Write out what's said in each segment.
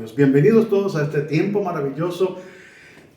Dios. Bienvenidos todos a este tiempo maravilloso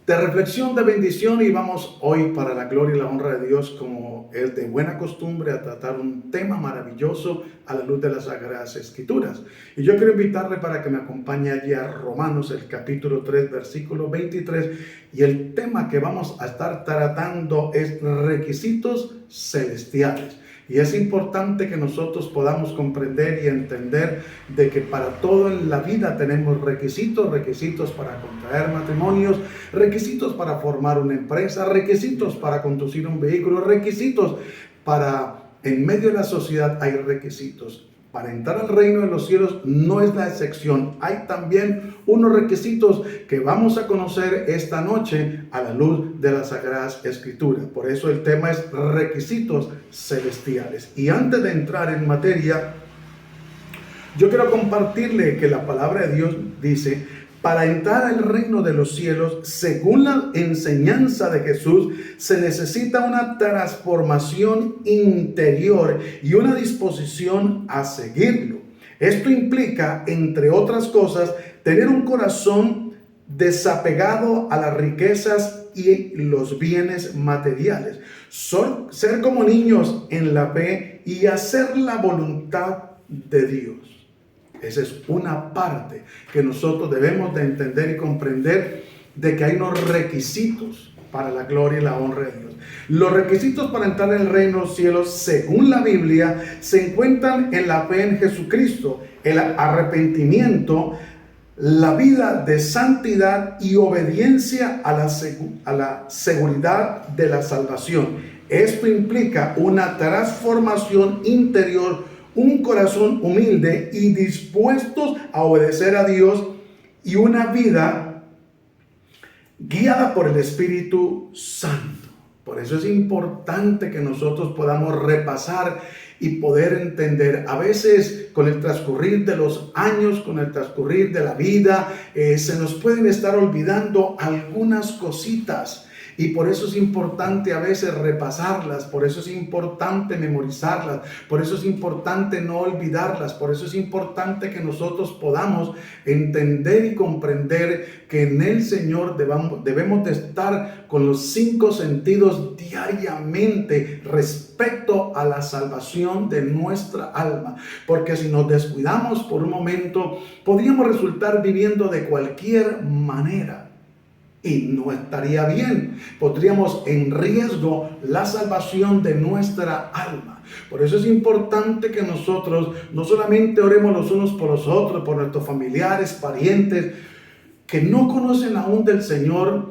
de reflexión, de bendición, y vamos hoy, para la gloria y la honra de Dios, como es de buena costumbre, a tratar un tema maravilloso a la luz de las Sagradas Escrituras. Y yo quiero invitarle para que me acompañe allí a Romanos, el capítulo 3, versículo 23, y el tema que vamos a estar tratando es requisitos celestiales. Y es importante que nosotros podamos comprender y entender de que para todo en la vida tenemos requisitos para contraer matrimonios, requisitos para formar una empresa, requisitos para conducir un vehículo, requisitos para, en medio de la sociedad hay requisitos. Para entrar al reino de los cielos no es la excepción. Hay también unos requisitos que vamos a conocer esta noche a la luz de las Sagradas Escrituras. Por eso el tema es requisitos celestiales. Y antes de entrar en materia, yo quiero compartirle que la palabra de Dios dice: para entrar al reino de los cielos, según la enseñanza de Jesús, se necesita una transformación interior y una disposición a seguirlo. Esto implica, entre otras cosas, tener un corazón desapegado a las riquezas y los bienes materiales. Ser como niños en la fe y hacer la voluntad de Dios. Esa es una parte que nosotros debemos de entender y comprender, de que hay unos requisitos para la gloria y la honra de Dios. Los requisitos para entrar en el reino de los cielos, según la Biblia, se encuentran en la fe en Jesucristo, el arrepentimiento, la vida de santidad y obediencia a la seguridad de la salvación. Esto implica una transformación interior, un corazón humilde y dispuestos a obedecer a Dios, y una vida guiada por el Espíritu Santo. Por eso es importante que nosotros podamos repasar y poder entender. A veces, con el transcurrir de los años, con el transcurrir de la vida, se nos pueden estar olvidando algunas cositas. Y por eso es importante a veces repasarlas, por eso es importante memorizarlas, por eso es importante no olvidarlas, por eso es importante que nosotros podamos entender y comprender que en el Señor debemos de estar con los 5 sentidos diariamente respecto a la salvación de nuestra alma. Porque si nos descuidamos por un momento, podríamos resultar viviendo de cualquier manera. Y no estaría bien. Pondríamos en riesgo la salvación de nuestra alma. Por eso es importante que nosotros no solamente oremos los unos por los otros, por nuestros familiares, parientes, que no conocen aún del Señor,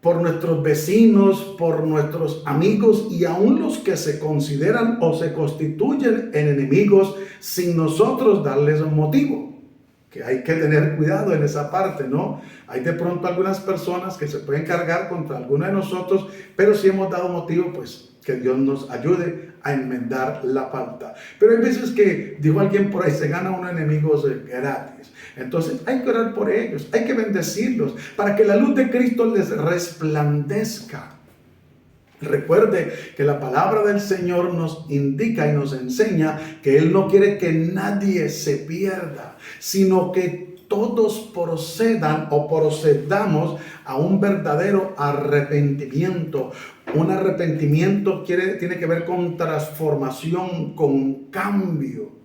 por nuestros vecinos, por nuestros amigos y aún los que se consideran o se constituyen en enemigos, sin nosotros darles un motivo. Que hay que tener cuidado en esa parte, ¿no? Hay de pronto algunas personas que se pueden cargar contra alguno de nosotros, pero si hemos dado motivo, pues que Dios nos ayude a enmendar la falta. Pero hay veces que, dijo alguien por ahí, se gana unos enemigos gratis. Entonces hay que orar por ellos, hay que bendecirlos para que la luz de Cristo les resplandezca. Recuerde que la palabra del Señor nos indica y nos enseña que Él no quiere que nadie se pierda, sino que todos procedamos a un verdadero arrepentimiento. Un arrepentimiento tiene que ver con transformación, con cambio.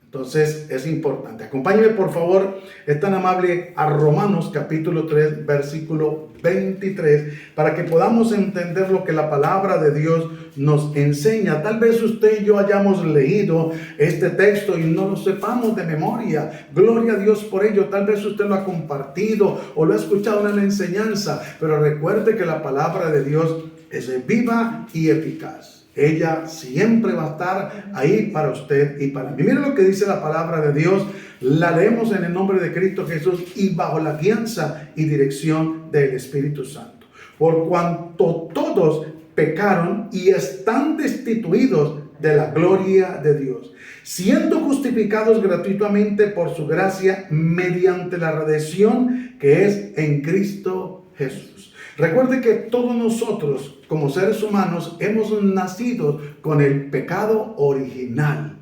Entonces es importante. Acompáñeme por favor, es tan amable, a Romanos capítulo 3, versículo 23, para que podamos entender lo que la palabra de Dios nos enseña. Tal vez usted y yo hayamos leído este texto y no lo sepamos de memoria. Gloria a Dios por ello. Tal vez usted lo ha compartido o lo ha escuchado en la enseñanza, pero recuerde que la palabra de Dios es viva y eficaz. Ella siempre va a estar ahí para usted y para mí. Mire lo que dice la palabra de Dios. La leemos en el nombre de Cristo Jesús y bajo la guianza y dirección del Espíritu Santo. Por cuanto todos pecaron y están destituidos de la gloria de Dios, siendo justificados gratuitamente por su gracia mediante la redención que es en Cristo Jesús. Recuerde que todos nosotros, como seres humanos, hemos nacido con el pecado original.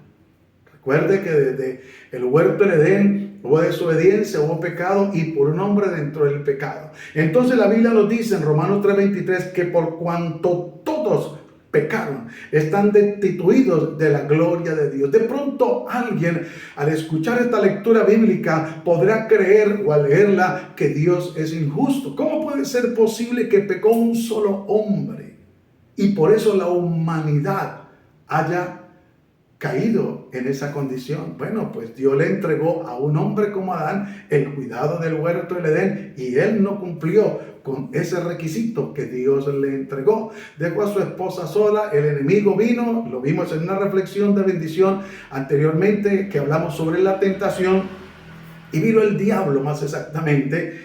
Recuerde que desde el huerto del Edén hubo desobediencia, hubo pecado y por un hombre dentro del pecado. Entonces la Biblia nos dice en Romanos 3:23 que por cuanto todos pecaron, están destituidos de la gloria de Dios. De pronto alguien al escuchar esta lectura bíblica podrá creer o al leerla que Dios es injusto. ¿Cómo puede ser posible que pecó un solo hombre y por eso la humanidad haya caído en esa condición? Bueno, pues Dios le entregó a un hombre como Adán el cuidado del huerto del Edén y él no cumplió con ese requisito que Dios le entregó. Dejó a su esposa sola, el enemigo vino, lo vimos en una reflexión de bendición anteriormente que hablamos sobre la tentación, y vino el diablo más exactamente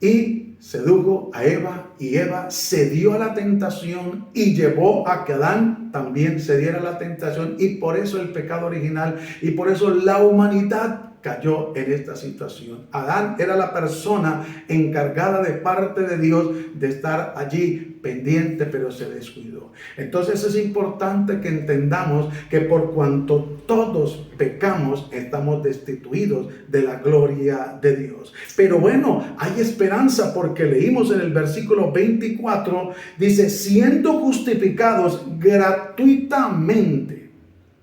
y sedujo a Eva, y Eva cedió a la tentación y llevó a que Adán también cediera a la tentación, y por eso el pecado original y por eso la humanidad cayó en esta situación. Adán era la persona encargada de parte de Dios de estar allí pendiente, pero se descuidó. Entonces es importante que entendamos que por cuanto todos pecamos, estamos destituidos de la gloria de Dios. Pero bueno, hay esperanza porque leímos en el versículo 24, dice, siendo justificados gratuitamente.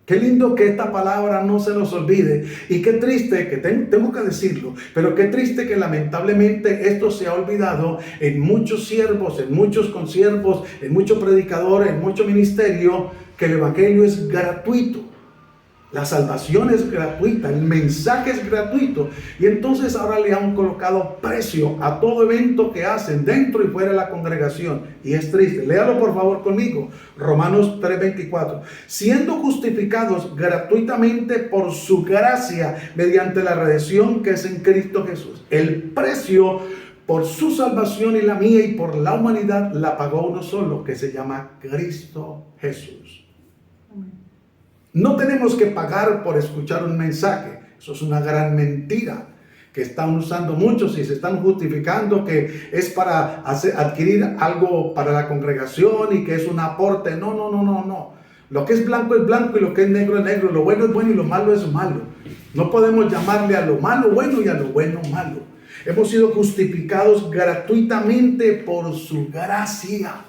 Qué lindo que esta palabra no se nos olvide, y qué triste que tengo que decirlo, pero qué triste que lamentablemente esto se ha olvidado en muchos siervos, en muchos consiervos, en muchos predicadores, en mucho ministerio, que el evangelio es gratuito. La salvación es gratuita, el mensaje es gratuito, y entonces ahora le han colocado precio a todo evento que hacen dentro y fuera de la congregación, y es triste. Léalo por favor conmigo, Romanos 3:24. Siendo justificados gratuitamente por su gracia mediante la redención que es en Cristo Jesús. El precio por su salvación y la mía y por la humanidad la pagó uno solo, que se llama Cristo Jesús. No tenemos que pagar por escuchar un mensaje. Eso es una gran mentira que están usando muchos y se están justificando que es para adquirir algo para la congregación y que es un aporte. No. Lo que es blanco y lo que es negro, lo bueno es bueno y lo malo es malo. No podemos llamarle a lo malo bueno y a lo bueno malo. Hemos sido justificados gratuitamente por su gracia.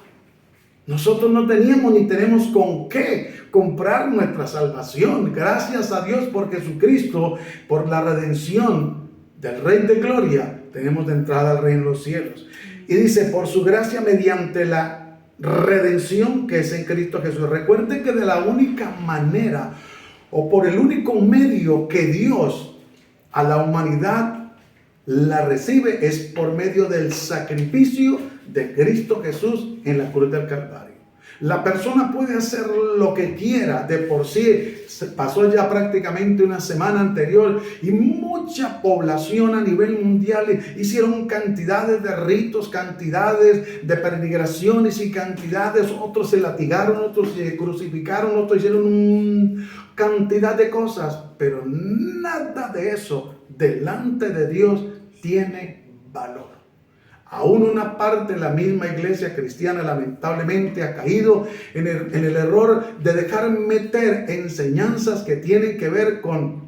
Nosotros no teníamos ni tenemos con qué comprar nuestra salvación. Gracias a Dios por Jesucristo, por la redención del Rey de Gloria, tenemos de entrada al reino de los cielos. Y dice, por su gracia mediante la redención que es en Cristo Jesús. Recuerden que de la única manera o por el único medio que Dios a la humanidad la recibe es por medio del sacrificio de Cristo Jesús en la cruz del Calvario. La persona puede hacer lo que quiera de por sí. Pasó ya prácticamente una semana anterior y mucha población a nivel mundial hicieron cantidades de ritos, cantidades de peregrinaciones y cantidades. Otros se latigaron, otros se crucificaron, otros hicieron cantidad de cosas. Pero nada de eso delante de Dios tiene valor. Aún una parte de la misma iglesia cristiana lamentablemente ha caído en el error de dejar meter enseñanzas que tienen que ver con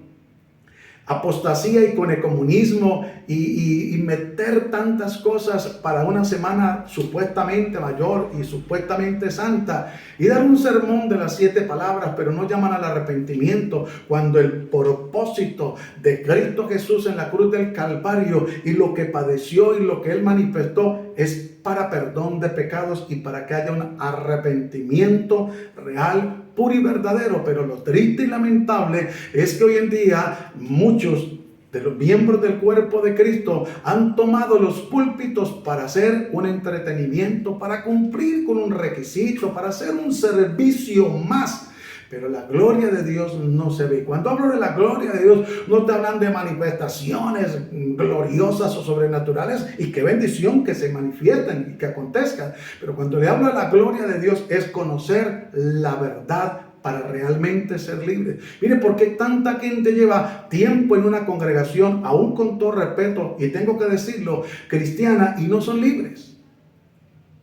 apostasía y con ecumenismo y meter tantas cosas para una semana supuestamente mayor y supuestamente santa y dar un sermón de las 7 palabras, pero no llaman al arrepentimiento cuando el propósito de Cristo Jesús en la cruz del Calvario y lo que padeció y lo que Él manifestó es para perdón de pecados y para que haya un arrepentimiento real, puro y verdadero. Pero lo triste y lamentable es que hoy en día muchos de los miembros del cuerpo de Cristo han tomado los púlpitos para hacer un entretenimiento, para cumplir con un requisito, para hacer un servicio más. Pero la gloria de Dios no se ve. Cuando hablo de la gloria de Dios, no te hablan de manifestaciones gloriosas o sobrenaturales, y qué bendición que se manifiesten y que acontezcan. Pero cuando le hablo de la gloria de Dios, es conocer la verdad para realmente ser libre. Mire, ¿por qué tanta gente lleva tiempo en una congregación, aún con todo respeto, y tengo que decirlo, cristiana, y no son libres?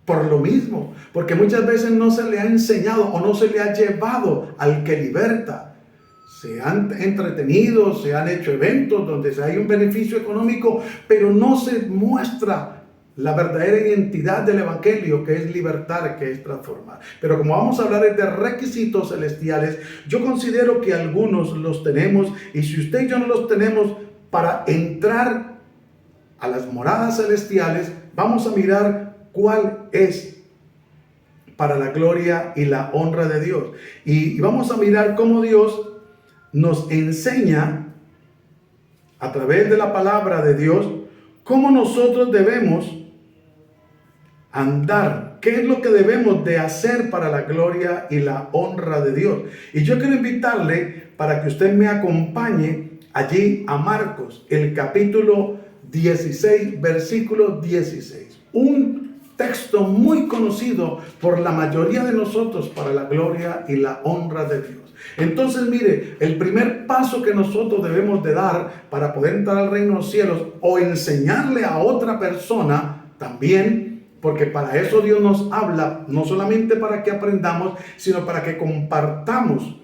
Por lo mismo, porque muchas veces no se le ha enseñado o no se le ha llevado al que liberta. se han entretenido, se han hecho eventos donde hay un beneficio económico, pero no se muestra la verdadera identidad del Evangelio, que es libertar, que es transformar. Pero como vamos a hablar de requisitos celestiales, yo considero que algunos los tenemos, y si usted y yo no los tenemos, para entrar a las moradas celestiales, vamos a mirar cuál es para la gloria y la honra de Dios. Y vamos a mirar cómo Dios nos enseña a través de la palabra de Dios cómo nosotros debemos andar, qué es lo que debemos de hacer para la gloria y la honra de Dios. Y yo quiero invitarle para que usted me acompañe allí a Marcos, el capítulo 16, versículo 16. Un texto muy conocido por la mayoría de nosotros para la gloria y la honra de Dios. Entonces, mire, el primer paso que nosotros debemos de dar para poder entrar al reino de los cielos o enseñarle a otra persona también, porque para eso Dios nos habla, no solamente para que aprendamos, sino para que compartamos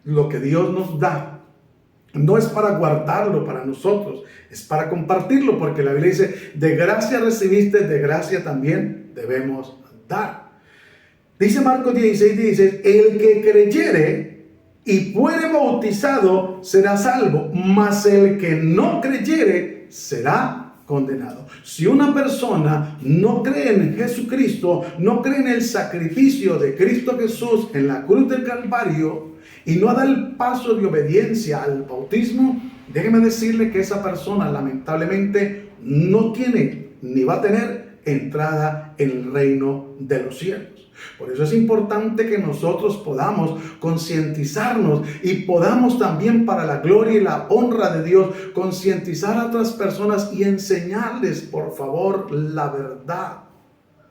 lo que Dios nos da. No es para guardarlo para nosotros, es para compartirlo, porque la Biblia dice, de gracia recibiste, de gracia también debemos dar. Dice Marcos 16, dice, el que creyere y fuere bautizado será salvo, mas el que no creyere será condenado. Si una persona no cree en Jesucristo, no cree en el sacrificio de Cristo Jesús en la cruz del Calvario y no da el paso de obediencia al bautismo, déjeme decirle que esa persona lamentablemente no tiene ni va a tener entrada en el reino de los cielos. Por eso es importante que nosotros podamos concientizarnos y podamos también, para la gloria y la honra de Dios, concientizar a otras personas y enseñarles, por favor, la verdad.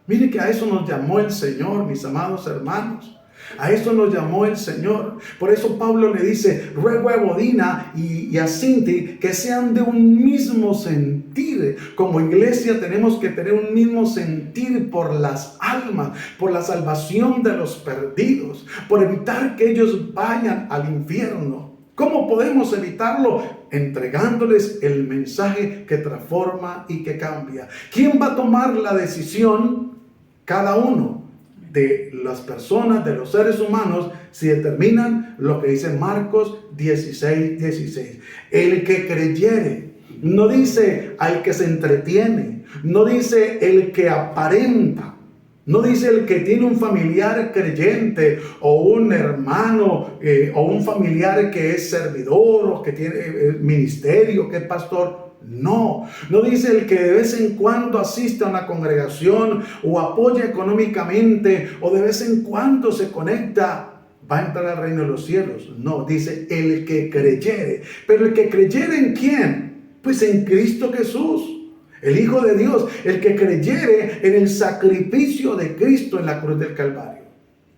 Mire que a eso nos llamó el Señor, mis amados hermanos. A eso nos llamó el Señor. Por eso Pablo le dice, ruego a Evodina y a Sinti que sean de un mismo sentir. Como iglesia tenemos que tener un mismo sentir por las almas, por la salvación de los perdidos, por evitar que ellos vayan al infierno. ¿Cómo podemos evitarlo? Entregándoles el mensaje que transforma y que cambia. ¿Quién va a tomar la decisión? Cada uno de las personas, de los seres humanos, si determinan lo que dice Marcos 16, 16. El que creyere, no dice al que se entretiene, no dice el que aparenta, no dice el que tiene un familiar creyente o un hermano o un familiar que es servidor o que tiene ministerio, que es pastor. No dice el que de vez en cuando asiste a una congregación o apoya económicamente o de vez en cuando se conecta, va a entrar al reino de los cielos. No, dice el que creyere. Pero el que creyere, ¿en quién? Pues en Cristo Jesús, el Hijo de Dios, el que creyere en el sacrificio de Cristo en la cruz del Calvario.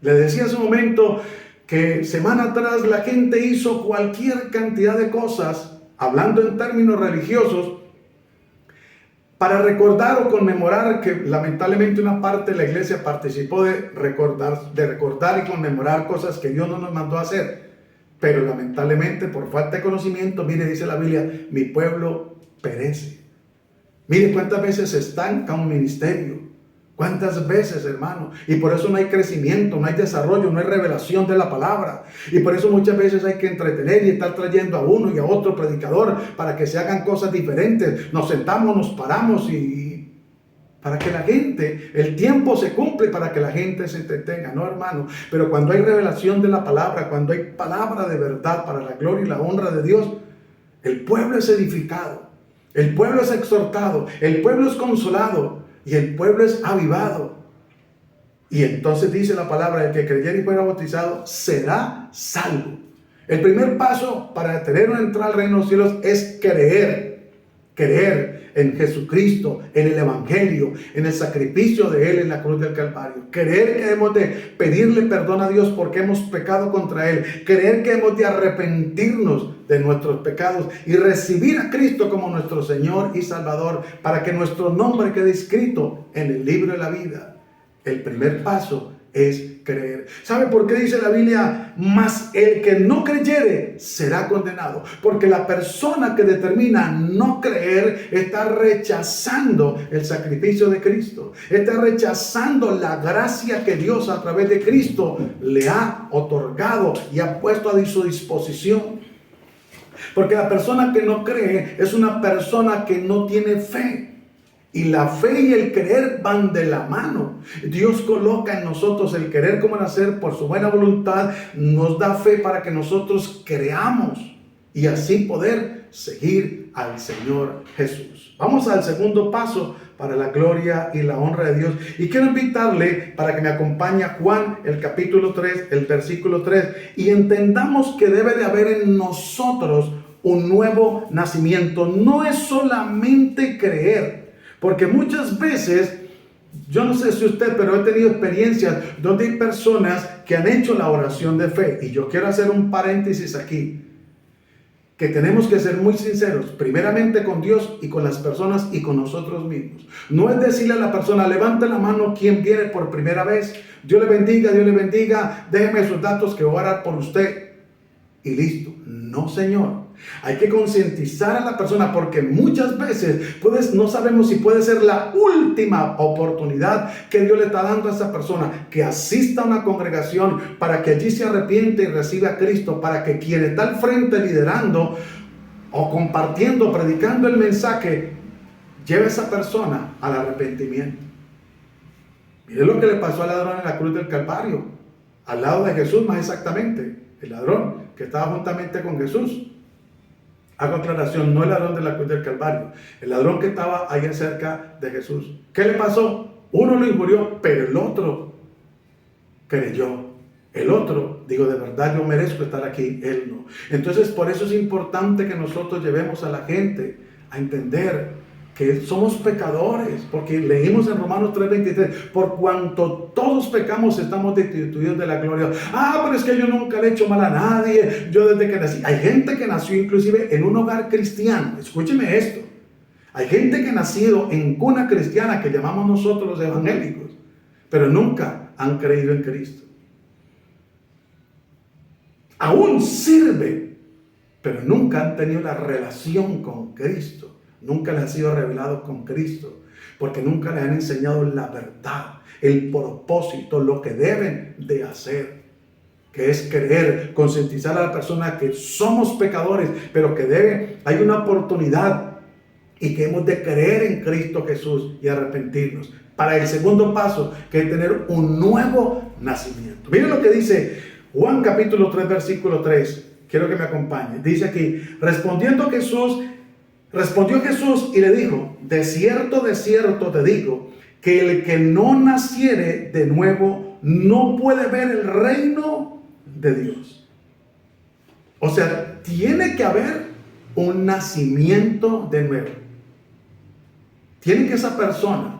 Le decía hace un momento que semana atrás la gente hizo cualquier cantidad de cosas, hablando en términos religiosos, para recordar o conmemorar, que lamentablemente una parte de la iglesia participó de recordar y conmemorar cosas que Dios no nos mandó a hacer. Pero lamentablemente, por falta de conocimiento, mire, dice la Biblia, mi pueblo perece. Mire cuántas veces se estanca un ministerio. ¿Cuántas veces, hermano? Y por eso no hay crecimiento, no hay desarrollo, no hay revelación de la palabra. Y por eso muchas veces hay que entretener y estar trayendo a uno y a otro predicador para que se hagan cosas diferentes. Nos sentamos, nos paramos y para que la gente, el tiempo se cumple para que la gente se entretenga, ¿no, hermano? Pero cuando hay revelación de la palabra, cuando hay palabra de verdad para la gloria y la honra de Dios, el pueblo es edificado, el pueblo es exhortado, el pueblo es consolado y el pueblo es avivado. Y entonces dice la palabra, el que creyere y fuera bautizado será salvo. El primer paso para tener una entrada al reino de los cielos es creer en Jesucristo, en el Evangelio, en el sacrificio de Él en la cruz del Calvario. Creer que hemos de pedirle perdón a Dios porque hemos pecado contra Él. Creer que hemos de arrepentirnos de nuestros pecados y recibir a Cristo como nuestro Señor y Salvador para que nuestro nombre quede escrito en el libro de la vida. El primer paso es creer. ¿Sabe por qué dice la Biblia? Mas el que no creyere será condenado. Porque la persona que determina no creer está rechazando el sacrificio de Cristo. Está rechazando la gracia que Dios a través de Cristo le ha otorgado y ha puesto a su disposición. Porque la persona que no cree es una persona que no tiene fe. Y la fe y el creer van de la mano. Dios coloca en nosotros el querer como el hacer por su buena voluntad. Nos da fe para que nosotros creamos y así poder seguir al Señor Jesús. Vamos al segundo paso para la gloria y la honra de Dios. Y quiero invitarle para que me acompañe a Juan, el capítulo 3, el versículo 3. Y entendamos que debe de haber en nosotros un nuevo nacimiento. No es solamente creer. Porque muchas veces, yo no sé si usted, pero he tenido experiencias donde hay personas que han hecho la oración de fe. Y yo quiero hacer un paréntesis aquí. Que tenemos que ser muy sinceros, primeramente con Dios y con las personas y con nosotros mismos. No es decirle a la persona, levante la mano quien viene por primera vez. Dios le bendiga, déjeme sus datos que voy a orar por usted. Y listo. No, Señor. Hay que concientizar a la persona porque muchas veces no sabemos si puede ser la última oportunidad que Dios le está dando a esa persona, que asista a una congregación para que allí se arrepiente y reciba a Cristo, para que quien está al frente liderando o compartiendo, predicando el mensaje, lleve a esa persona al arrepentimiento. Mire lo que le pasó al ladrón en la cruz del Calvario, al lado de Jesús más exactamente, el ladrón que estaba juntamente con Jesús. Hago aclaración, no el ladrón de la cruz del Calvario, el ladrón que estaba ahí cerca de Jesús. ¿Qué le pasó? Uno lo injurió, pero el otro creyó. El otro, digo, de verdad yo merezco estar aquí, él no. Entonces, por eso es importante que nosotros llevemos a la gente a entender que somos pecadores, porque leímos en Romanos 3:23, por cuanto todos pecamos estamos destituidos de la gloria. Pero es que yo nunca le he hecho mal a nadie, yo desde que nací. Hay gente que nació inclusive en un hogar cristiano, escúcheme esto. Hay gente que ha nacido en cuna cristiana, que llamamos nosotros los evangélicos, pero nunca han creído en Cristo. Aún sirve, pero nunca han tenido la relación con Cristo. Nunca les ha sido revelado con Cristo, porque nunca les han enseñado la verdad, el propósito, lo que deben de hacer, que es creer, concientizar a la persona que somos pecadores, pero que hay una oportunidad y que hemos de creer en Cristo Jesús y arrepentirnos. Para el segundo paso, que es tener un nuevo nacimiento. Miren lo que dice Juan capítulo 3, versículo 3. Quiero que me acompañe. Dice aquí, respondió Jesús y le dijo, de cierto te digo, que el que no naciere de nuevo no puede ver el reino de Dios. O sea, tiene que haber un nacimiento de nuevo. Tiene que esa persona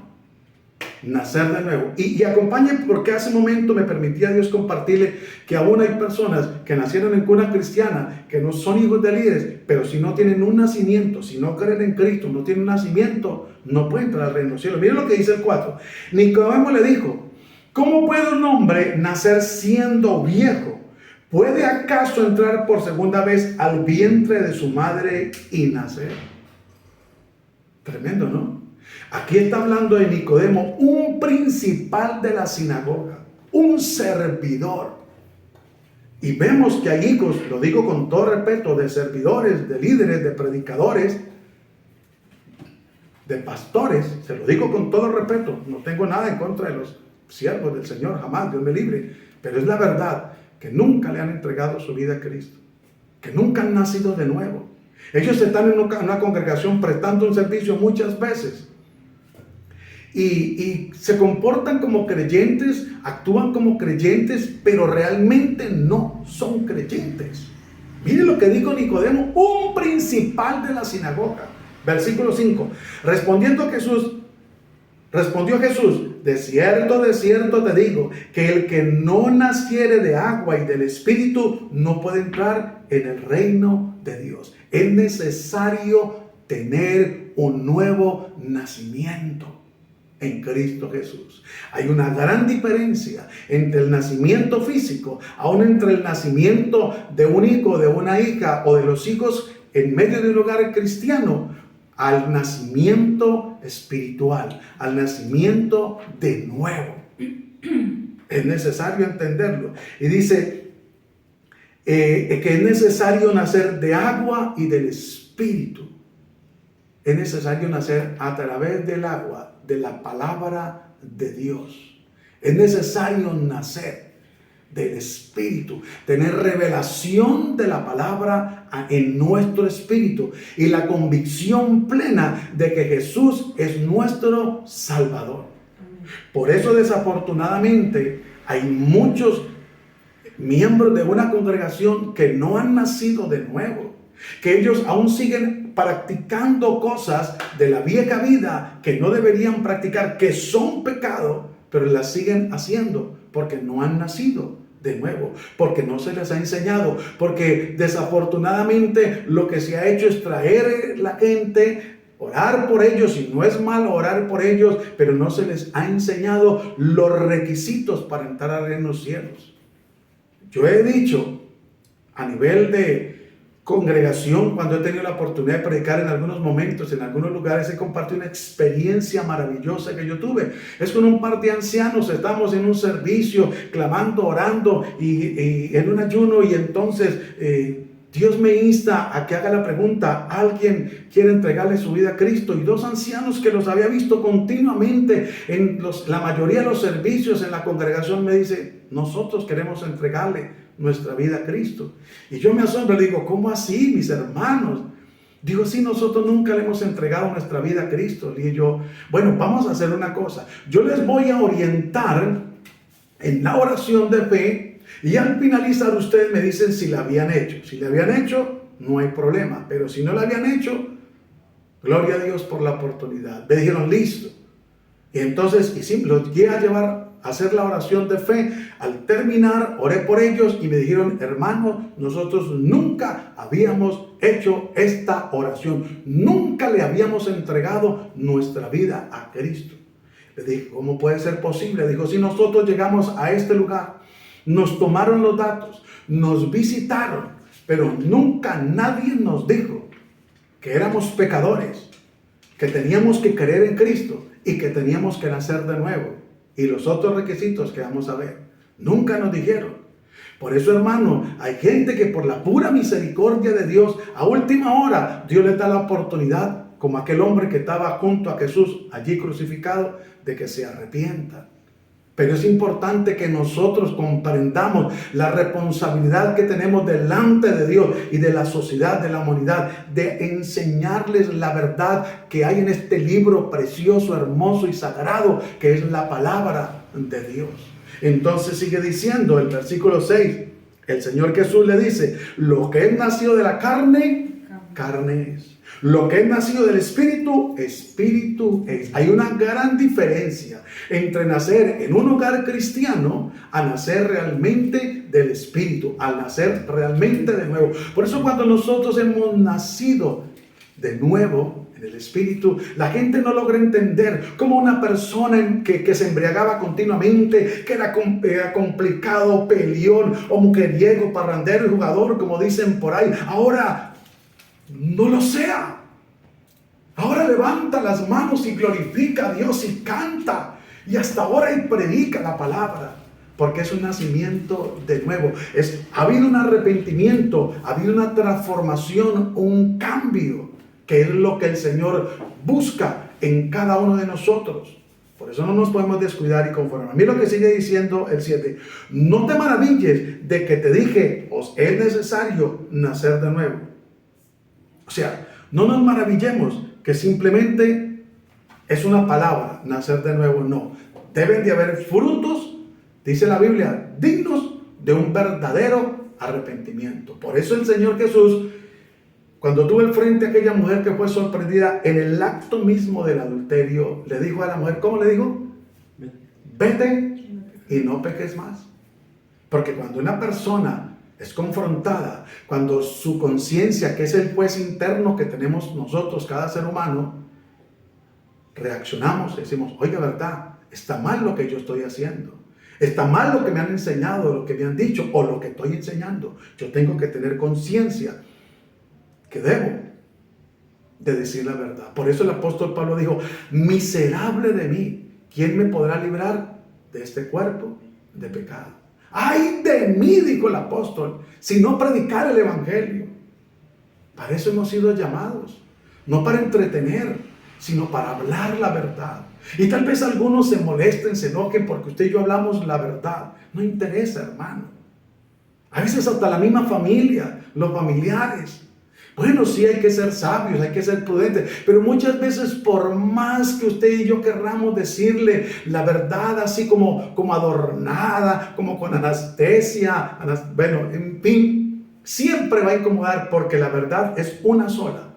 nacer de nuevo. Y acompañe, porque hace un momento me permitía Dios compartirle que aún hay personas que nacieron en cuna cristiana, que no son hijos de líderes, pero si no tienen un nacimiento, si no creen en Cristo, no tienen un nacimiento, no pueden entrar al reino del cielo. Miren lo que dice el 4. Nicodemo le dijo, ¿cómo puede un hombre nacer siendo viejo? ¿Puede acaso entrar por segunda vez al vientre de su madre y nacer? Tremendo, ¿no? Aquí está hablando de Nicodemo, un principal de la sinagoga, un servidor. Y vemos que hay hijos, lo digo con todo respeto, de servidores, de líderes, de predicadores, de pastores, se lo digo con todo respeto, no tengo nada en contra de los siervos del Señor, jamás, Dios me libre, pero es la verdad que nunca le han entregado su vida a Cristo, que nunca han nacido de nuevo. Ellos están en una congregación prestando un servicio muchas veces y se comportan como creyentes, actúan como creyentes, pero realmente no son creyentes. Miren lo que dijo Nicodemo, un principal de la sinagoga. Versículo 5. Respondió Jesús, de cierto te digo, que el que no naciere de agua y del Espíritu no puede entrar en el reino de Dios. Es necesario tener un nuevo nacimiento. en Cristo Jesús. Hay una gran diferencia entre el nacimiento físico, aún entre el nacimiento de un hijo, de una hija o de los hijos en medio de un hogar cristiano, al nacimiento espiritual, al nacimiento de nuevo. Es necesario entenderlo. Y dice que es necesario nacer de agua y del Espíritu. Es necesario nacer a través del agua, de la palabra de Dios. Es necesario nacer del Espíritu, tener revelación de la palabra en nuestro espíritu y la convicción plena de que Jesús es nuestro Salvador. Por eso, desafortunadamente, hay muchos miembros de una congregación que no han nacido de nuevo, que ellos aún siguen practicando cosas de la vieja vida que no deberían practicar, que son pecado, pero las siguen haciendo porque no han nacido de nuevo, porque no se les ha enseñado, porque desafortunadamente lo que se ha hecho es traer la gente, orar por ellos, y no es malo orar por ellos, pero no se les ha enseñado los requisitos para entrar en los cielos. Yo he dicho a nivel de congregación, cuando he tenido la oportunidad de predicar en algunos momentos, en algunos lugares, he compartido una experiencia maravillosa que yo tuve. Es con un par de ancianos, estamos en un servicio, clamando, orando y en un ayuno, y entonces Dios me insta a que haga la pregunta: ¿alguien quiere entregarle su vida a Cristo? Y dos ancianos que los había visto continuamente en la mayoría de los servicios en la congregación me dicen: nosotros queremos entregarle nuestra vida a Cristo. Y yo me asombro, le digo: ¿cómo así, mis hermanos? Digo: sí, nosotros nunca le hemos entregado nuestra vida a Cristo. Le dije yo: bueno, vamos a hacer una cosa. Yo les voy a orientar en la oración de fe, y al finalizar ustedes me dicen si la habían hecho. Si la habían hecho, no hay problema. Pero si no la habían hecho, gloria a Dios por la oportunidad. Me dijeron: listo. Y entonces los guié a llevar a hacer la oración de fe. Al terminar, oré por ellos y me dijeron: hermano, nosotros nunca habíamos hecho esta oración. Nunca le habíamos entregado nuestra vida a Cristo. Le dije: ¿cómo puede ser posible? Dijo: si nosotros llegamos a este lugar, nos tomaron los datos, nos visitaron, pero nunca nadie nos dijo que éramos pecadores, que teníamos que creer en Cristo y que teníamos que nacer de nuevo. Y los otros requisitos que vamos a ver, nunca nos dijeron. Por eso, hermano, hay gente que por la pura misericordia de Dios, a última hora, Dios les da la oportunidad, como aquel hombre que estaba junto a Jesús allí crucificado, de que se arrepientan. Pero es importante que nosotros comprendamos la responsabilidad que tenemos delante de Dios y de la sociedad, de la humanidad, de enseñarles la verdad que hay en este libro precioso, hermoso y sagrado, que es la palabra de Dios. Entonces sigue diciendo el versículo 6, el Señor Jesús le dice: lo que es nacido de la carne, carne es. Lo que es nacido del Espíritu, Espíritu es. Hay una gran diferencia entre nacer en un hogar cristiano a nacer realmente del Espíritu, al nacer realmente de nuevo. Por eso, cuando nosotros hemos nacido de nuevo en el Espíritu, la gente no logra entender cómo una persona que se embriagaba continuamente, que era complicado, peleón o mujeriego, parrandero y jugador, como dicen por ahí, ahora no lo sea. Ahora levanta las manos y glorifica a Dios y canta, y hasta ahora y predica la palabra, porque es un nacimiento de nuevo. Ha habido un arrepentimiento, ha habido una transformación, un cambio, que es lo que el Señor busca en cada uno de nosotros. Por eso no nos podemos descuidar y conformar. Mira lo que sigue diciendo el 7. No te maravilles de que te dije: os es necesario nacer de nuevo. O sea, no nos maravillemos que simplemente es una palabra, nacer de nuevo. No, deben de haber frutos, dice la Biblia, dignos de un verdadero arrepentimiento. Por eso el Señor Jesús, cuando tuvo al frente a aquella mujer que fue sorprendida en el acto mismo del adulterio, le dijo a la mujer, ¿cómo le dijo? Vete y no peques más. Porque cuando una persona es confrontada, cuando su conciencia, que es el juez interno que tenemos nosotros, cada ser humano, reaccionamos y decimos, oiga, verdad, está mal lo que yo estoy haciendo. Está mal lo que me han enseñado, lo que me han dicho o lo que estoy enseñando. Yo tengo que tener conciencia que debo de decir la verdad. Por eso el apóstol Pablo dijo, miserable de mí, ¿quién me podrá librar de este cuerpo de pecado? ¡Ay de mí!, dijo el apóstol, si no predicar el evangelio. Para eso hemos sido llamados, no para entretener, sino para hablar la verdad. Y tal vez algunos se molesten, se enojen porque usted y yo hablamos la verdad. No interesa, hermano. A veces hasta la misma familia, los familiares. Bueno, sí hay que ser sabios, hay que ser prudentes, pero muchas veces por más que usted y yo querramos decirle la verdad así como adornada, como con anestesia, bueno, en fin, siempre va a incomodar porque la verdad es una sola.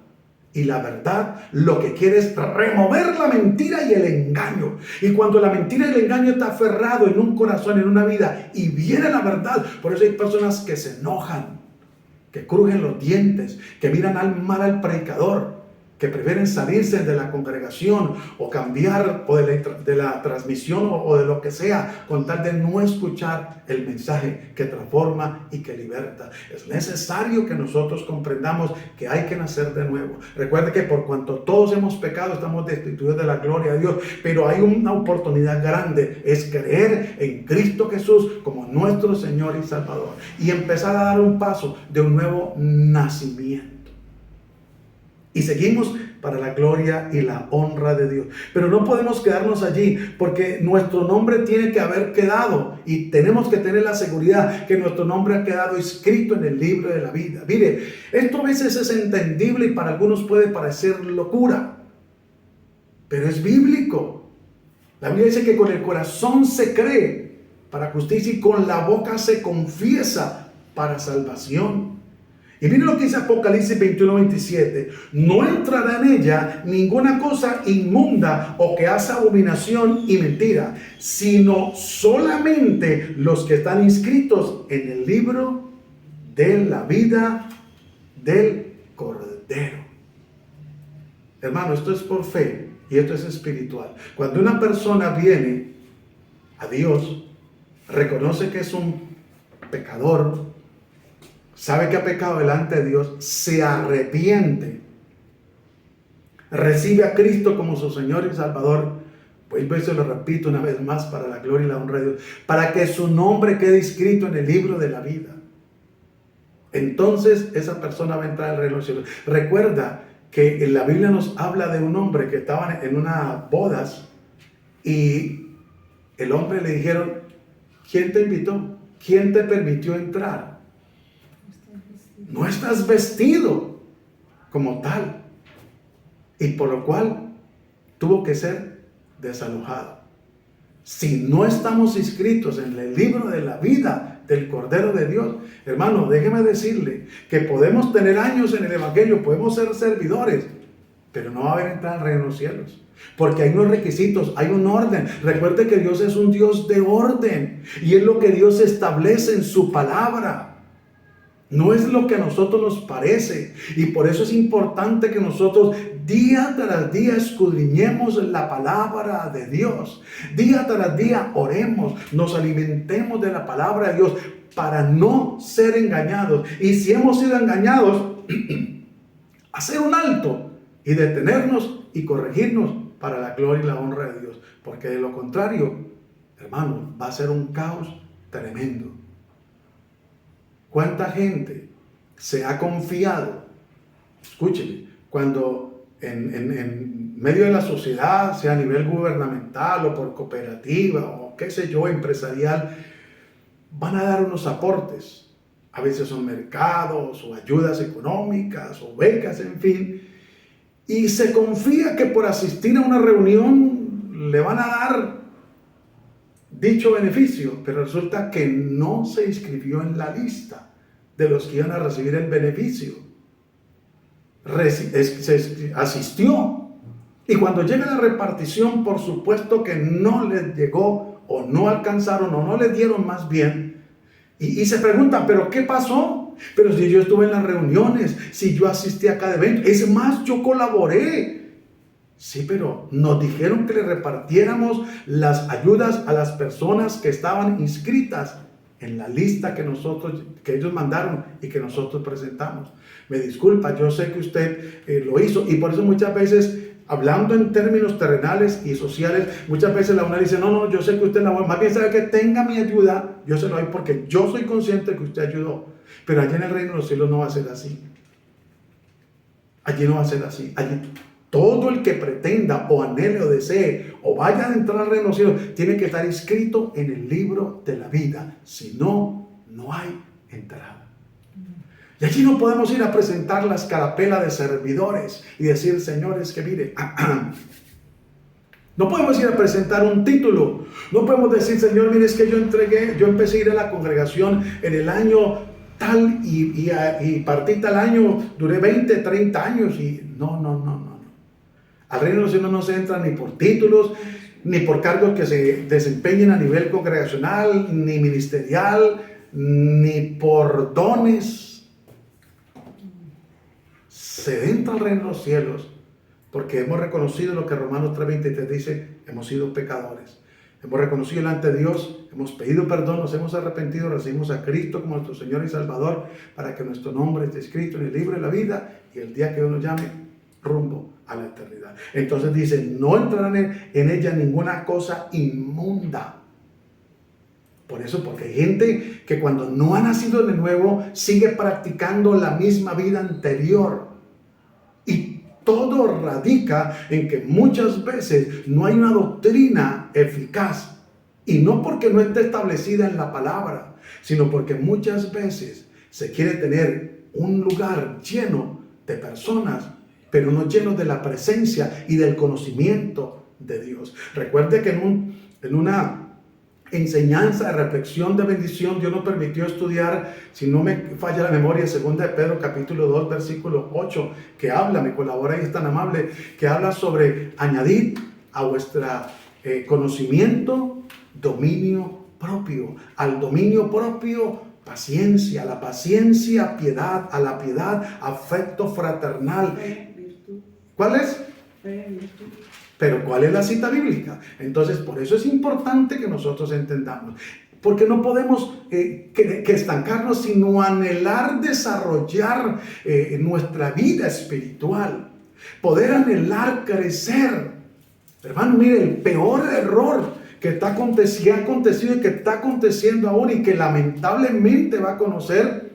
Y la verdad lo que quiere es remover la mentira y el engaño. Y cuando la mentira y el engaño está aferrado en un corazón, en una vida, y viene la verdad, por eso hay personas que se enojan, que crujen los dientes, que miran mal al predicador, que prefieren salirse de la congregación o cambiar o de la transmisión o de lo que sea, con tal de no escuchar el mensaje que transforma y que liberta. Es necesario que nosotros comprendamos que hay que nacer de nuevo. Recuerde que por cuanto todos hemos pecado, estamos destituidos de la gloria de Dios, pero hay una oportunidad grande, es creer en Cristo Jesús como nuestro Señor y Salvador y empezar a dar un paso de un nuevo nacimiento. Y seguimos para la gloria y la honra de Dios. Pero no podemos quedarnos allí porque nuestro nombre tiene que haber quedado y tenemos que tener la seguridad que nuestro nombre ha quedado escrito en el libro de la vida. Mire, esto a veces es entendible y para algunos puede parecer locura, pero es bíblico. La Biblia dice que con el corazón se cree para justicia y con la boca se confiesa para salvación. Y miren lo que dice Apocalipsis 21:27. No entrará en ella ninguna cosa inmunda o que hace abominación y mentira, sino solamente los que están inscritos en el libro de la vida del Cordero. Hermano, esto es por fe y esto es espiritual. Cuando una persona viene a Dios, reconoce que es un pecador, sabe que ha pecado delante de Dios, se arrepiente, recibe a Cristo como su Señor y Salvador, pues se lo repito una vez más para la gloria y la honra de Dios, para que su nombre quede escrito en el libro de la vida. Entonces esa persona va a entrar al reino de los cielos. Recuerda que en la Biblia nos habla de un hombre que estaba en unas bodas y el hombre le dijeron, ¿quién te invitó? ¿Quién te permitió entrar? No estás vestido como tal. Y por lo cual tuvo que ser desalojado. Si no estamos inscritos en el libro de la vida del Cordero de Dios, hermano, déjeme decirle que podemos tener años en el Evangelio, podemos ser servidores, pero no va a haber entrada al reino de los cielos. Porque hay unos requisitos, hay un orden. Recuerde que Dios es un Dios de orden y es lo que Dios establece en su palabra. No es lo que a nosotros nos parece. Y por eso es importante que nosotros día tras día escudriñemos la palabra de Dios. Día tras día oremos, nos alimentemos de la palabra de Dios para no ser engañados. Y si hemos sido engañados, hacer un alto y detenernos y corregirnos para la gloria y la honra de Dios. Porque de lo contrario, hermano, va a ser un caos tremendo. ¿Cuánta gente se ha confiado? Escúcheme, cuando en medio de la sociedad, sea a nivel gubernamental o por cooperativa o qué sé yo, empresarial, van a dar unos aportes. A veces son mercados o ayudas económicas o becas, en fin. Y se confía que por asistir a una reunión le van a dar dicho beneficio, pero resulta que no se inscribió en la lista de los que iban a recibir el beneficio. Asistió y cuando llega la repartición, por supuesto que no les llegó o no alcanzaron o no les dieron más bien y se preguntan, ¿pero qué pasó? Pero si yo estuve en las reuniones, si yo asistí a cada evento, es más, yo colaboré. Sí, pero nos dijeron que le repartiéramos las ayudas a las personas que estaban inscritas en la lista que ellos mandaron y que nosotros presentamos. Me disculpa, yo sé que usted lo hizo, y por eso muchas veces, hablando en términos terrenales y sociales, muchas veces la una dice, no, yo sé que usted la más bien sabe que tenga mi ayuda, yo se lo doy porque yo soy consciente que usted ayudó. Pero allí en el reino de los cielos no va a ser así. Allí no va a ser así. Allí todo el que pretenda o anhele o desee o vaya a entrar al reino de los cielos tiene que estar inscrito en el libro de la vida. Si no, no hay entrada. Y allí no podemos ir a presentar la escarapela de servidores y decir, señores, que mire, no podemos ir a presentar un título. No podemos decir, Señor, mire, es que yo empecé a ir a la congregación en el año tal y partí tal año, duré 20, 30 años y no. Al reino de los cielos no se entra ni por títulos, ni por cargos que se desempeñen a nivel congregacional, ni ministerial, ni por dones. Se entra al reino de los cielos porque hemos reconocido lo que Romanos 3:23 dice, hemos sido pecadores. Hemos reconocido delante de Dios, hemos pedido perdón, nos hemos arrepentido, recibimos a Cristo como nuestro Señor y Salvador para que nuestro nombre esté escrito en el libro de la vida y el día que Dios nos llame, rumbo a la eternidad. Entonces dice, no entrarán en ella ninguna cosa inmunda. Por eso, porque hay gente que cuando no ha nacido de nuevo sigue practicando la misma vida anterior. Y todo radica en que muchas veces no hay una doctrina eficaz. Y no porque no esté establecida en la palabra, sino porque muchas veces se quiere tener un lugar lleno de personas, pero no lleno de la presencia y del conocimiento de Dios. Recuerde que en una enseñanza de reflexión de bendición, Dios nos permitió estudiar, si no me falla la memoria, 2 de Pedro capítulo 2 versículo 8, que habla, me colabora y es tan amable, que habla sobre añadir a vuestra conocimiento dominio propio, al dominio propio paciencia, a la paciencia piedad, a la piedad afecto fraternal. ¿Cuál es? Pero ¿cuál es la cita bíblica? Entonces, por eso es importante que nosotros entendamos. Porque no podemos que estancarnos, sino anhelar desarrollar nuestra vida espiritual. Poder anhelar crecer. Hermano, mire, el peor error que ha acontecido y que está aconteciendo aún y que lamentablemente va a conocer.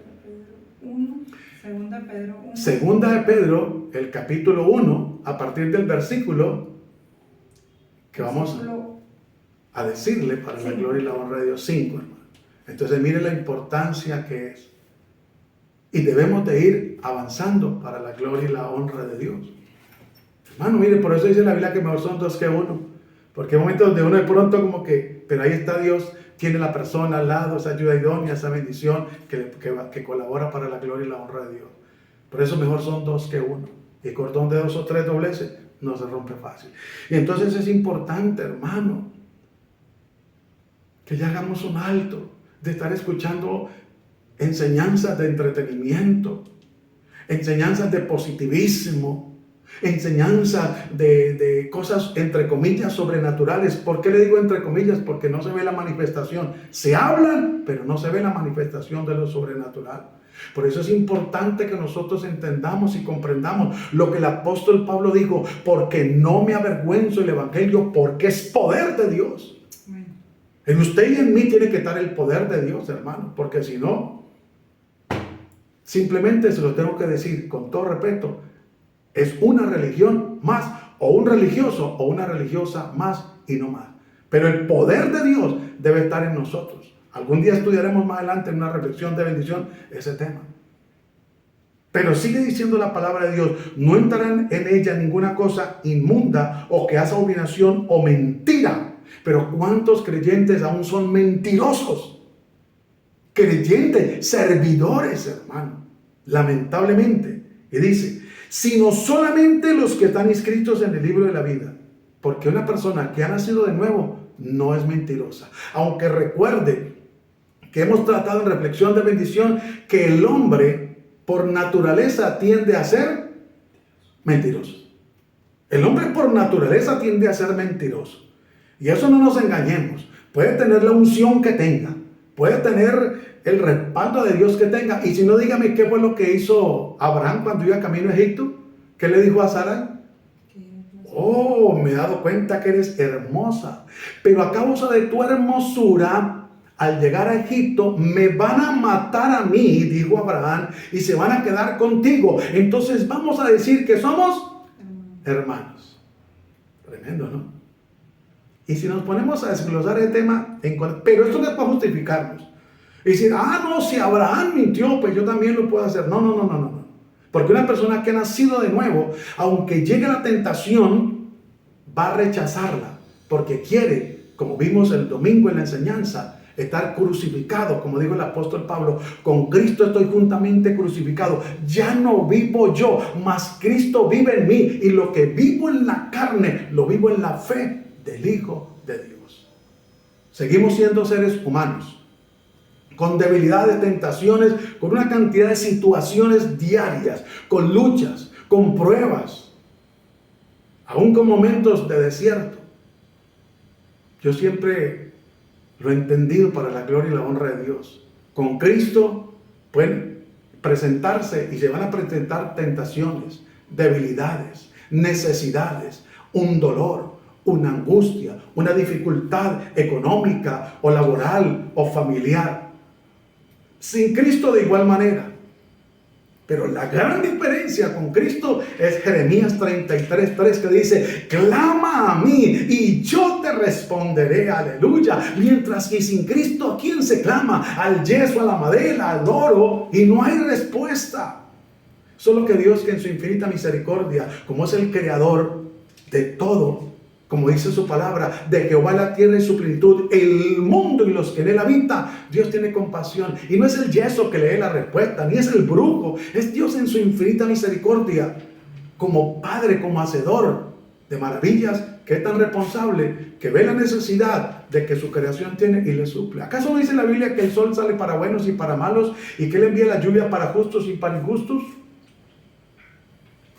Segunda de Pedro, el capítulo 1, a partir del versículo que vamos a decirle para la gloria y la honra de Dios, 5, hermano. Entonces mire la importancia que es. Y debemos de ir avanzando para la gloria y la honra de Dios. Hermano, mire, por eso dice la Biblia que mejor son dos que uno. Porque hay momentos donde uno de pronto como que, pero ahí está Dios, tiene la persona al lado, esa ayuda idónea, esa bendición que colabora para la gloria y la honra de Dios. Por eso mejor son dos que uno. Y el cordón de 2 o 3 dobleces no se rompe fácil. Y entonces es importante, hermano, que ya hagamos un alto de estar escuchando enseñanzas de entretenimiento, enseñanzas de positivismo, enseñanzas de cosas entre comillas sobrenaturales. ¿Por qué le digo entre comillas? Porque no se ve la manifestación. Se hablan, pero no se ve la manifestación de lo sobrenatural. Por eso es importante que nosotros entendamos y comprendamos lo que el apóstol Pablo dijo, porque no me avergüenzo del evangelio, porque es poder de Dios. En usted y en mí tiene que estar el poder de Dios, hermano, porque si no, simplemente se lo tengo que decir con todo respeto, es una religión más, o un religioso o una religiosa más y no más. Pero el poder de Dios debe estar en nosotros. Algún día estudiaremos más adelante en una reflexión de bendición ese tema. Pero sigue diciendo la palabra de Dios, no entrarán en ella ninguna cosa inmunda o que haga abominación o mentira. Pero ¿cuántos creyentes aún son mentirosos? Creyentes, servidores, hermano, lamentablemente. Y dice, sino solamente los que están inscritos en el libro de la vida. Porque una persona que ha nacido de nuevo no es mentirosa. Aunque recuerde que hemos tratado en reflexión de bendición que el hombre por naturaleza tiende a ser mentiroso. El hombre por naturaleza tiende a ser mentiroso. Y eso no nos engañemos. Puede tener la unción que tenga, puede tener el respaldo de Dios que tenga. Y si no, dígame qué fue lo que hizo Abraham cuando iba camino a Egipto. ¿Qué le dijo a Sara? Oh, me he dado cuenta que eres hermosa, pero a causa de tu hermosura, al llegar a Egipto, me van a matar a mí, dijo Abraham, y se van a quedar contigo. Entonces vamos a decir que somos hermanos. Tremendo, ¿no? Y si nos ponemos a desglosar el tema, pero esto no es para justificarnos. Y decir, no, si Abraham mintió, pues yo también lo puedo hacer. No. Porque una persona que ha nacido de nuevo, aunque llegue la tentación, va a rechazarla. Porque quiere, como vimos el domingo en la enseñanza, estar crucificado. Como dijo el apóstol Pablo, con Cristo estoy juntamente crucificado. Ya no vivo yo, mas Cristo vive en mí. Y lo que vivo en la carne, lo vivo en la fe del Hijo de Dios. Seguimos siendo seres humanos, con debilidades, tentaciones, con una cantidad de situaciones diarias, con luchas, con pruebas, aún con momentos de desierto. Yo siempre lo he entendido para la gloria y la honra de Dios. Con Cristo pueden presentarse y se van a presentar tentaciones, debilidades, necesidades, un dolor, una angustia, una dificultad económica o laboral o familiar. Sin Cristo de igual manera. Pero la gran diferencia con Cristo es Jeremías 33:3, que dice, clama a mí y yo te responderé, aleluya. Mientras que sin Cristo, ¿a quién se clama? Al yeso, a la madera, al oro, y no hay respuesta. Solo que Dios, que en su infinita misericordia, como es el creador de todo, como dice su palabra, de Jehová la tierra y su plenitud, el mundo y los que en él habitan, Dios tiene compasión. Y no es el yeso que le dé la respuesta, ni es el brujo, es Dios en su infinita misericordia, como Padre, como hacedor de maravillas, que es tan responsable, que ve la necesidad de que su creación tiene y le suple. ¿Acaso no dice la Biblia que el sol sale para buenos y para malos, y que él envía la lluvia para justos y para injustos?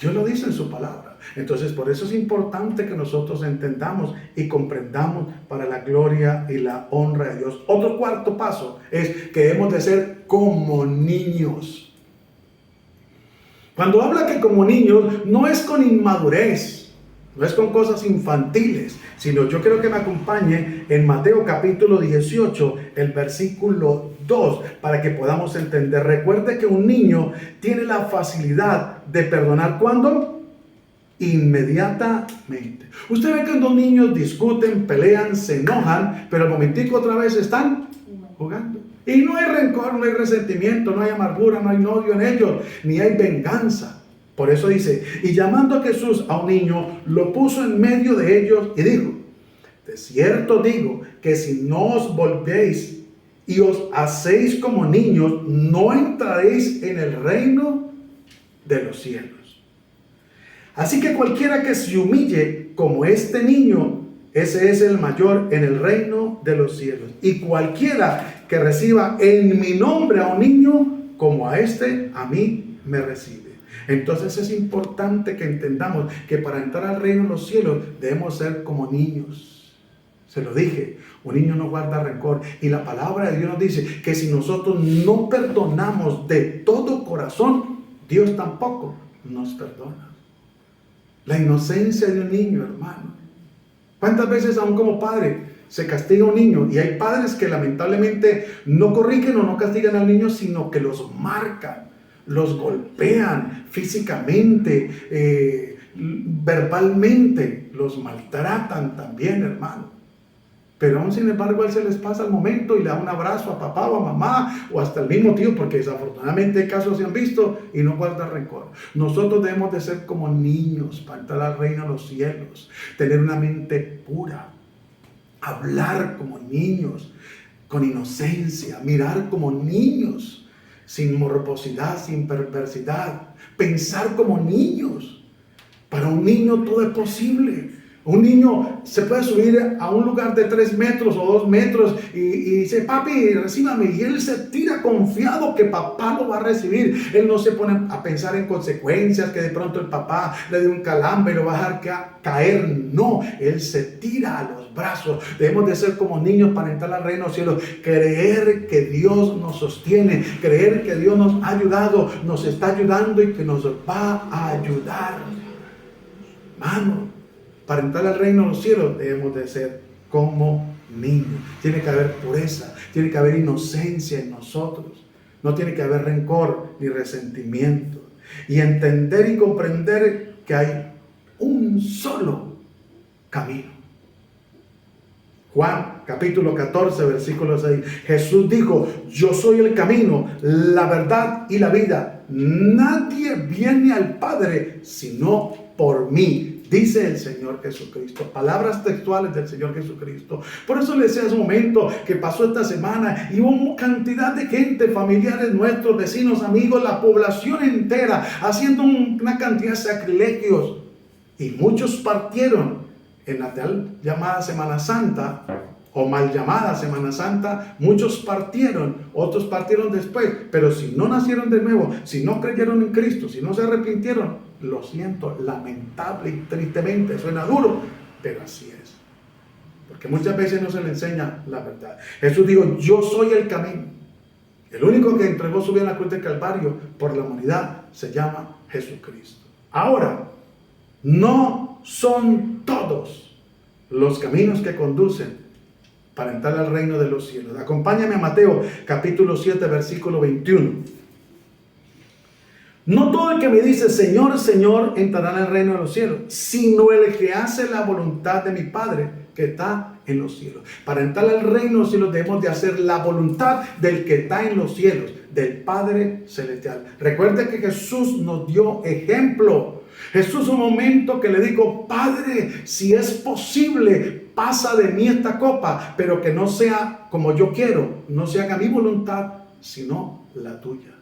Dios lo dice en su palabra. Entonces, por eso es importante que nosotros entendamos y comprendamos para la gloria y la honra de Dios. Otro cuarto paso es que debemos de ser como niños. Cuando habla que como niños, no es con inmadurez, no es con cosas infantiles, sino yo quiero que me acompañe en Mateo capítulo 18, el versículo 2, para que podamos entender. Recuerde que un niño tiene la facilidad de perdonar. ¿Cuándo? Inmediatamente. Usted ve que cuando niños discuten, pelean, se enojan, pero al momentico otra vez están jugando. Y no hay rencor, no hay resentimiento, no hay amargura, no hay odio en ellos, ni hay venganza. Por eso dice, y llamando a Jesús a un niño, lo puso en medio de ellos y dijo, de cierto digo que si no os volvéis y os hacéis como niños, no entraréis en el reino de los cielos. Así que cualquiera que se humille como este niño, ese es el mayor en el reino de los cielos. Y cualquiera que reciba en mi nombre a un niño, como a este, a mí me recibe. Entonces es importante que entendamos que para entrar al reino de los cielos debemos ser como niños. Se lo dije, un niño no guarda rencor. Y la palabra de Dios nos dice que si nosotros no perdonamos de todo corazón, Dios tampoco nos perdona. La inocencia de un niño, hermano. ¿Cuántas veces aún como padre se castiga a un niño? Y hay padres que lamentablemente no corrigen o no castigan al niño, sino que los marcan, los golpean físicamente, verbalmente, los maltratan también, hermano. Pero aún sin embargo, a él se les pasa el momento y le da un abrazo a papá o a mamá o hasta el mismo tío, porque desafortunadamente casos se han visto, y no guarda rencor. Nosotros debemos de ser como niños para entrar al reino de los cielos, tener una mente pura, hablar como niños, con inocencia, mirar como niños, sin morbosidad, sin perversidad, pensar como niños. Para un niño todo es posible. Un niño se puede subir a un lugar de 3 metros o 2 metros y dice, papi, recíbame. Y él se tira confiado que papá lo va a recibir. Él no se pone a pensar en consecuencias, que de pronto el papá le dé un calambre y lo va a dejar caer. No, él se tira a los brazos. Debemos de ser como niños para entrar al reino de los cielos. Creer que Dios nos sostiene. Creer que Dios nos ha ayudado, nos está ayudando y que nos va a ayudar. Hermano, para entrar al reino de los cielos debemos de ser como niños. Tiene que haber pureza, tiene que haber inocencia en nosotros. No tiene que haber rencor ni resentimiento. Y entender y comprender que hay un solo camino. Juan capítulo 14 versículo 6. Jesús dijo, yo soy el camino, la verdad y la vida. Nadie viene al Padre sino por mí. Dice el Señor Jesucristo. Palabras textuales del Señor Jesucristo. Por eso le decía hace un momento que pasó esta semana y hubo cantidad de gente, familiares nuestros, vecinos, amigos, la población entera, haciendo una cantidad de sacrilegios. Y muchos partieron en la tal llamada Semana Santa, o mal llamada Semana Santa. Muchos partieron, otros partieron después. Pero si no nacieron de nuevo, si no creyeron en Cristo, si no se arrepintieron, lo siento, lamentable y tristemente, suena duro, pero así es. Porque muchas veces no se le enseña la verdad. Jesús dijo, yo soy el camino. El único que entregó su vida en la cruz del Calvario por la humanidad se llama Jesucristo. Ahora, no son todos los caminos que conducen para entrar al reino de los cielos. Acompáñame a Mateo capítulo 7 versículo 21. No todo el que me dice Señor, Señor entrará en el reino de los cielos, sino el que hace la voluntad de mi Padre que está en los cielos. Para entrar al reino de los cielos debemos de hacer la voluntad del que está en los cielos, del Padre Celestial. Recuerde que Jesús nos dio ejemplo. Jesús un momento que le dijo, Padre, si es posible, pasa de mí esta copa, pero que no sea como yo quiero, no se haga mi voluntad, sino la tuya.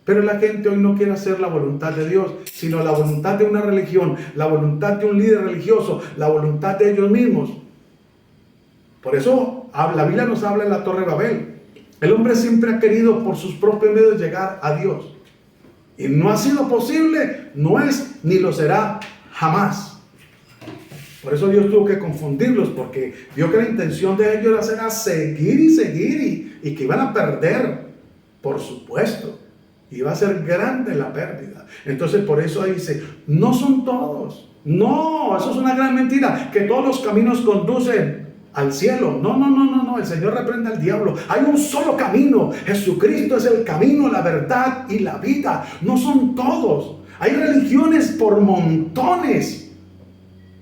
Pero la gente hoy no quiere hacer la voluntad de Dios, sino la voluntad de una religión, la voluntad de un líder religioso, la voluntad de ellos mismos. Por eso la Biblia nos habla en la Torre de Babel. El hombre siempre ha querido por sus propios medios llegar a Dios. Y no ha sido posible, no es ni lo será jamás. Por eso Dios tuvo que confundirlos, porque vio que la intención de ellos era seguir y seguir y que iban a perder, por supuesto. Iba a ser grande la pérdida. Entonces por eso ahí dice, no son todos. No, eso es una gran mentira, que todos los caminos conducen al cielo. No, el Señor reprende al diablo. Hay un solo camino. Jesucristo es el camino, la verdad y la vida. No son todos. Hay religiones por montones.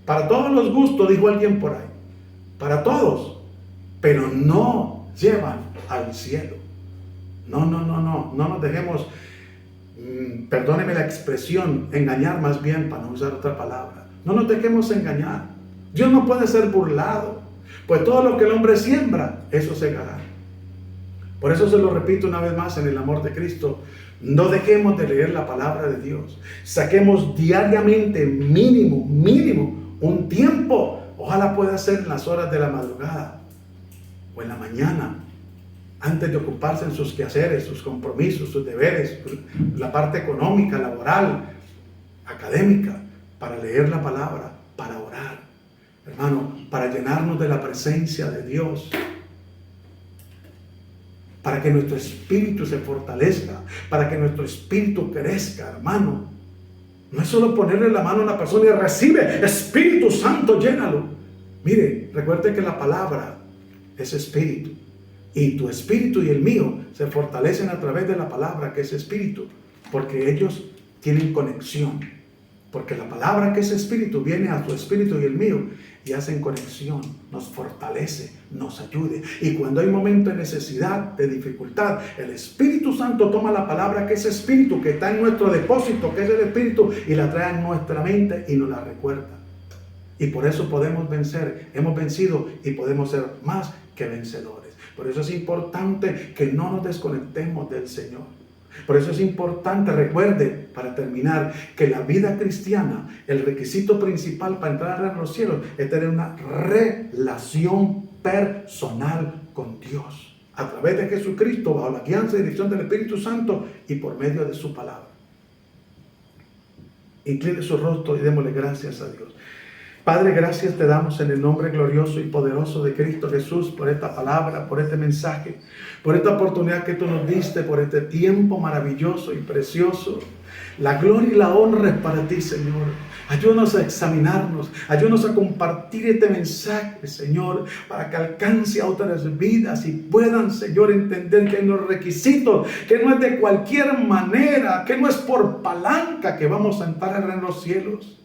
Para todos los gustos, dijo alguien por ahí. Para todos. Pero no llevan al cielo. No nos dejemos, perdóneme la expresión, engañar más bien, para no usar otra palabra. No nos dejemos engañar. Dios no puede ser burlado, pues todo lo que el hombre siembra, eso segará. Por eso se lo repito una vez más en el amor de Cristo. No dejemos de leer la palabra de Dios. Saquemos diariamente, mínimo, un tiempo. Ojalá pueda ser en las horas de la madrugada o en la mañana, antes de ocuparse en sus quehaceres, sus compromisos, sus deberes, la parte económica, laboral, académica, para leer la palabra, para orar, hermano, para llenarnos de la presencia de Dios, para que nuestro espíritu se fortalezca, para que nuestro espíritu crezca, hermano. No es solo ponerle la mano a una persona y recibe, Espíritu Santo, llénalo. Mire, recuerde que la palabra es espíritu. Y tu espíritu y el mío se fortalecen a través de la palabra que es espíritu, porque ellos tienen conexión. Porque la palabra que es espíritu viene a tu espíritu y el mío y hacen conexión, nos fortalece, nos ayude. Y cuando hay momento de necesidad, de dificultad, el Espíritu Santo toma la palabra que es espíritu, que está en nuestro depósito, que es el espíritu, y la trae en nuestra mente y nos la recuerda. Y por eso podemos vencer, hemos vencido y podemos ser más que vencedores. Por eso es importante que no nos desconectemos del Señor. Por eso es importante, recuerde, para terminar, que la vida cristiana, el requisito principal para entrar a los cielos es tener una relación personal con Dios, a través de Jesucristo, bajo la guianza y dirección del Espíritu Santo y por medio de su palabra. Incline su rostro y démosle gracias a Dios. Padre, gracias te damos en el nombre glorioso y poderoso de Cristo Jesús por esta palabra, por este mensaje, por esta oportunidad que tú nos diste, por este tiempo maravilloso y precioso. La gloria y la honra es para ti, Señor. Ayúdanos a examinarnos, ayúdanos a compartir este mensaje, Señor, para que alcance a otras vidas y puedan, Señor, entender que hay unos requisitos, que no es de cualquier manera, que no es por palanca que vamos a entrar en los cielos.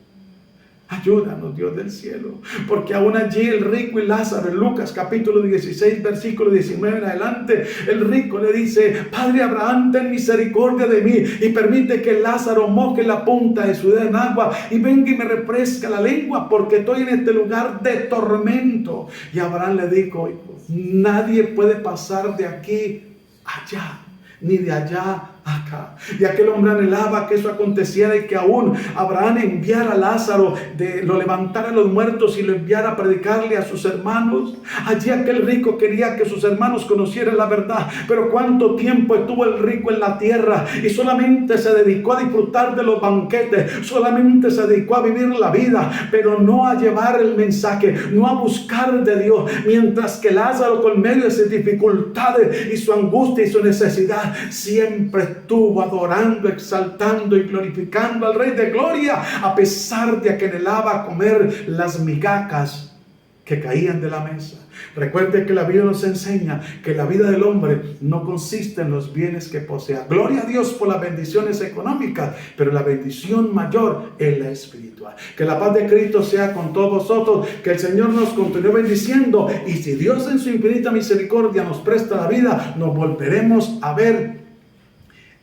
Ayúdanos, Dios del cielo, porque aún allí el rico y Lázaro, en Lucas capítulo 16, versículo 19 en adelante, el rico le dice: Padre Abraham, ten misericordia de mí y permite que Lázaro moje la punta de su dedo en agua y venga y me refresca la lengua, porque estoy en este lugar de tormento. Y Abraham le dijo: nadie puede pasar de aquí allá, ni de allá acá. Y aquel hombre anhelaba que eso aconteciera y que aún Abraham enviara a Lázaro, lo levantara a los muertos y lo enviara a predicarle a sus hermanos. Allí aquel rico quería que sus hermanos conocieran la verdad. Pero cuánto tiempo estuvo el rico en la tierra y solamente se dedicó a disfrutar de los banquetes, solamente se dedicó a vivir la vida, pero no a llevar el mensaje, no a buscar de Dios. Mientras que Lázaro, con medio de sus dificultades y su angustia y su necesidad, siempre estuvo adorando, exaltando y glorificando al Rey de Gloria, a pesar de que anhelaba comer las migajas que caían de la mesa. Recuerde que la Biblia nos enseña que la vida del hombre no consiste en los bienes que posea. Gloria a Dios por las bendiciones económicas, pero la bendición mayor es la espiritual. Que la paz de Cristo sea con todos vosotros, que el Señor nos continúe bendiciendo, y si Dios en su infinita misericordia nos presta la vida, nos volveremos a ver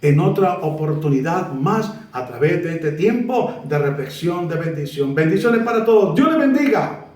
en otra oportunidad más a través de este tiempo de reflexión, de bendición. Bendiciones para todos. Dios les bendiga.